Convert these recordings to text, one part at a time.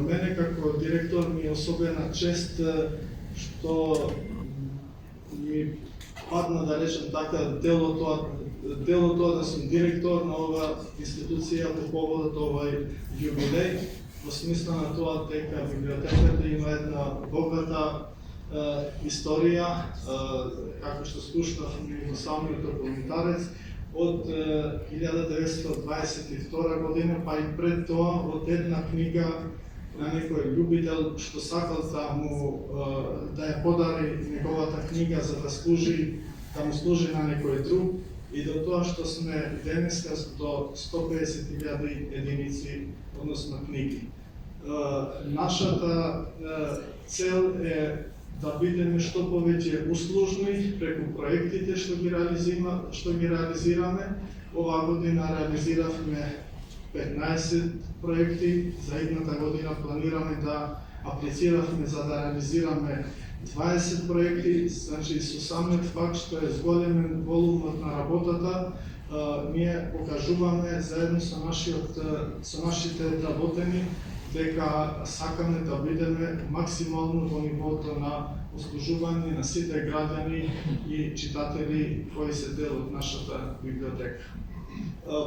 Мене како директор ми е особена чест што ми падна, да речем така, дело тоа да сум директор на оваа институција по поводот овај јубилеј, во смисла на тоа дека библиотеката има една богата историја, како што слушнавме во самиот документарец, од 1922 година, па и пред тоа од една книга на некој љубител што сакал да ја подари неговата книга за да му служи на некој друг, и до тоа што сме денеска до 150.000 единици, односно книги. Нашата цел е да бидеме што повеќе услужни преку проектите што ги реализираме. Оваа година реализиравме 15 проекти, за едната година планираме да аплициравме за да реализираме 20 проекти, значи со самиот факт што е зголемен волумот на работата, ние покажуваме заедно со нашите работени дека сакаме да бидеме максимално во нивото на услужување на сите граѓани и читатели кои се дел од нашата библиотека.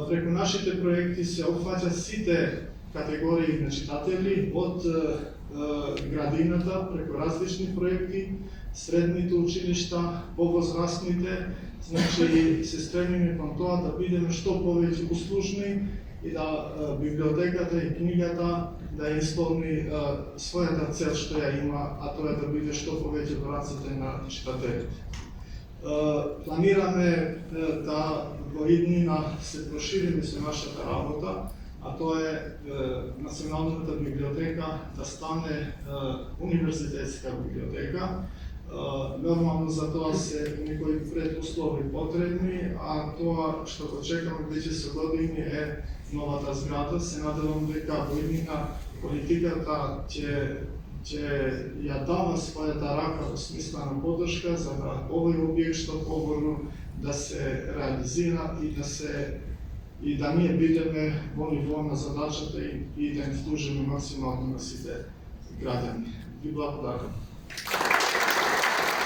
Преку нашите проекти се опфаќаат сите категории на читатели, од градината, преку различни проекти, средните училишта, повозрастните, значи се стремиме кон тоа да бидеме што повеќе услужни и да библиотеката и книгата да исполни својата цел што ја има, а тоа е да биде што повеќе во рацете на читателите. Планираме да во иднина се прошириме со нашата работа, а тоа е Националната библиотека да стане универзитетска библиотека. Нормално за тоа се некои предуслови потребни, а тоа што го чекаме веќе со години е новата зграда. Се надевам дека во иднина политиката ќе ја дава својата рака во смисла на поддршка за да овој објект што поборно да се реализира и да ние бидеме во ниво на задачата и да им служиме максимално на сите граѓани. Ви благодарам.